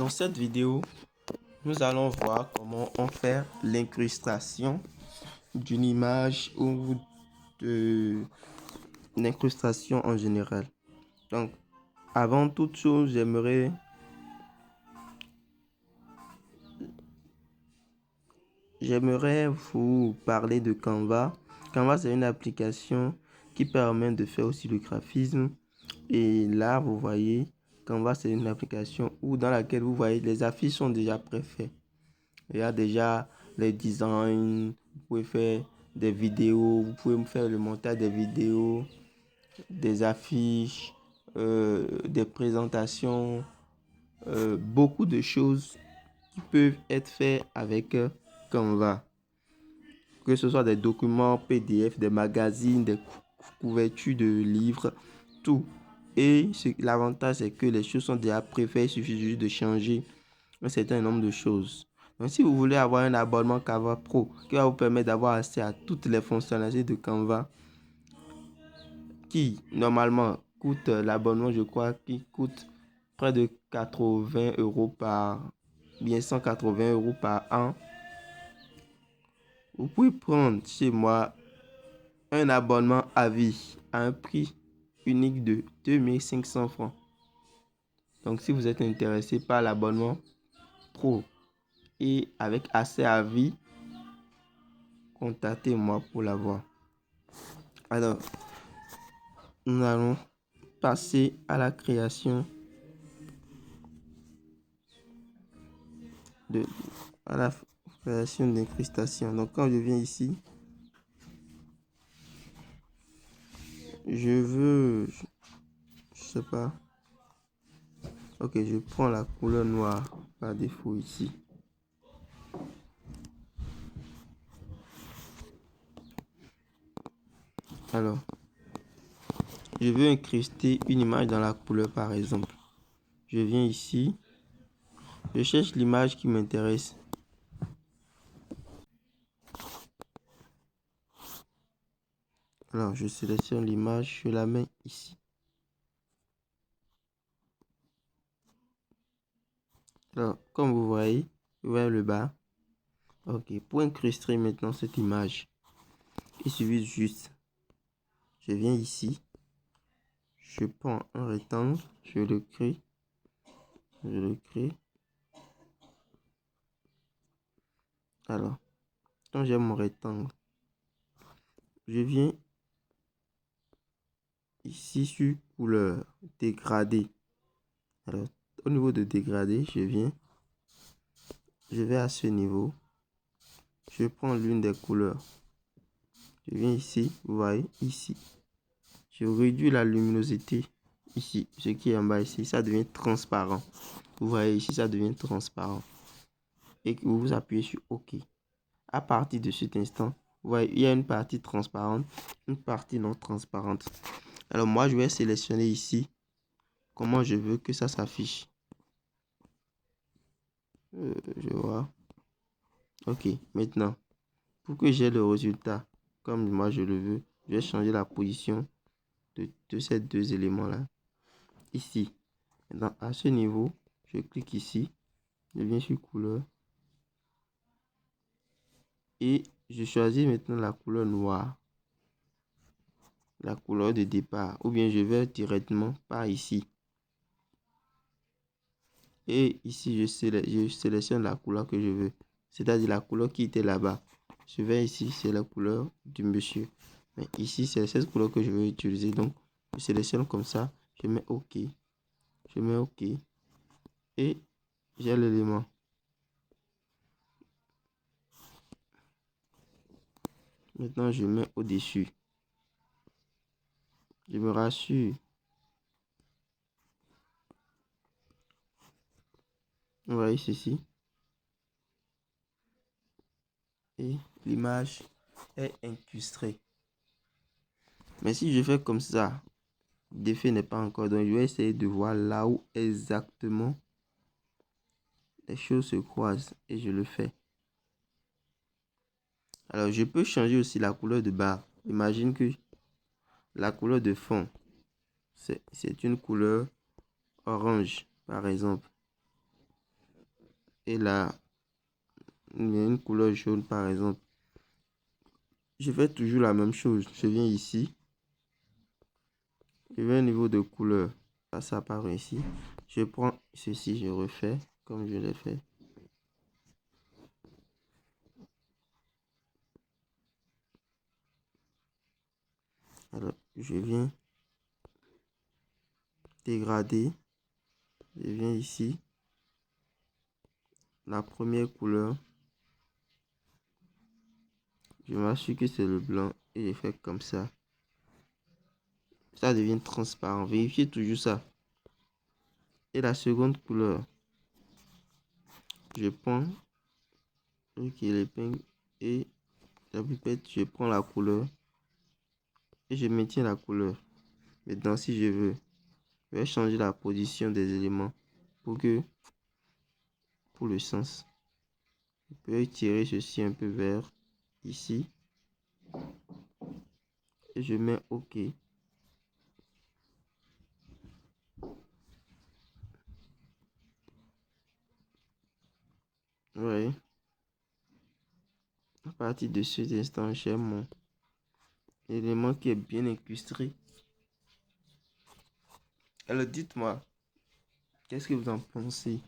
Dans cette vidéo, nous allons voir comment on fait l'incrustation d'une image ou de l'incrustation en général. Donc, avant toute chose, j'aimerais vous parler de Canva. Canva, c'est une application qui permet de faire aussi le graphisme. Et là, vous voyez, Canva, c'est une application dans laquelle vous voyez les affiches sont déjà préfaites. Il y a déjà les designs, vous pouvez faire des vidéos, vous pouvez faire le montage des vidéos, des affiches, des présentations, beaucoup de choses qui peuvent être faites avec Canva. Que ce soit des documents PDF, des magazines, des couvertures de livres, tout. Et l'avantage, c'est que les choses sont déjà préfaites, il suffit juste de changer un certain nombre de choses. Donc, si vous voulez avoir un abonnement Canva Pro qui va vous permettre d'avoir accès à toutes les fonctionnalités de Canva, qui normalement coûte l'abonnement, je crois, qui coûte près de 80 euros bien 180 euros par an. Vous pouvez prendre chez moi un abonnement à vie à un prix unique de 2500 francs. Donc, si vous êtes intéressé par l'abonnement Pro et avec accès à vie, contactez-moi pour l'avoir. Alors, nous allons passer à la création d'incrustation. Donc, quand je viens ici, je sais pas. Ok, je prends la couleur noire par défaut ici. Alors, je veux incruster une image dans la couleur, par exemple. Je viens ici, je cherche l'image qui m'intéresse. Alors, je sélectionne l'image, je la mets ici. Alors, comme vous voyez le bas. Ok, pour incruster maintenant cette image, il suffit juste, je viens ici, je prends un rectangle, je le crée. Alors, quand j'ai mon rectangle, je viens ici sur couleur, dégradé. Alors, au niveau de dégradé, je vais à ce niveau, je prends l'une des couleurs. Je viens ici, vous voyez, ici. Je réduis la luminosité ici, ce qui est en bas ici, ça devient transparent. Vous voyez ici, ça devient transparent. Et que vous appuyez sur OK. À partir de cet instant, vous voyez, il y a une partie transparente, une partie non transparente. Alors moi, je vais sélectionner ici comment je veux que ça s'affiche. Je vois. OK, maintenant, pour que j'ai le résultat comme moi je le veux, je vais changer la position de ces deux éléments-là. Ici, maintenant, à ce niveau, je clique ici, je viens sur couleur et je choisis maintenant la couleur noire, la couleur de départ, ou bien je vais directement par ici. Et ici, je sélectionne la couleur que je veux, c'est-à-dire la couleur qui était là-bas. Je vais ici, c'est la couleur du monsieur. Mais ici, c'est cette couleur que je veux utiliser. Donc, je sélectionne comme ça, je mets OK. Je mets OK. Et j'ai l'élément. Maintenant, je mets au-dessus. Je me rassure. Vous voyez ceci. Et l'image est incrustée. Mais si je fais comme ça, l'effet n'est pas encore. Donc, je vais essayer de voir là où exactement les choses se croisent. Et je le fais. Alors, je peux changer aussi la couleur de barre. Imagine que la couleur de fond, c'est une couleur orange, par exemple. et là, il y a une couleur jaune par exemple. Je fais toujours la même chose. Je viens ici. Je vais au niveau de couleur. Ça apparaît ici. Je prends ceci, je refais comme je l'ai fait. Alors, je viens dégrader. Je viens ici. La première couleur. Je m'assure que c'est le blanc et je fais comme ça. Ça devient transparent. Vérifiez toujours ça. Et la seconde couleur. Je prends l'épingle et la pipette. Je prends la couleur et je maintiens la couleur. Maintenant, si je veux, je vais changer la position des éléments pour le sens. Je peux tirer ceci un peu vers ici et je mets OK. Ouais. À partir de cet instant, j'ai mon élément qui est bien incrusté. Alors dites-moi, qu'est-ce que vous en pensez?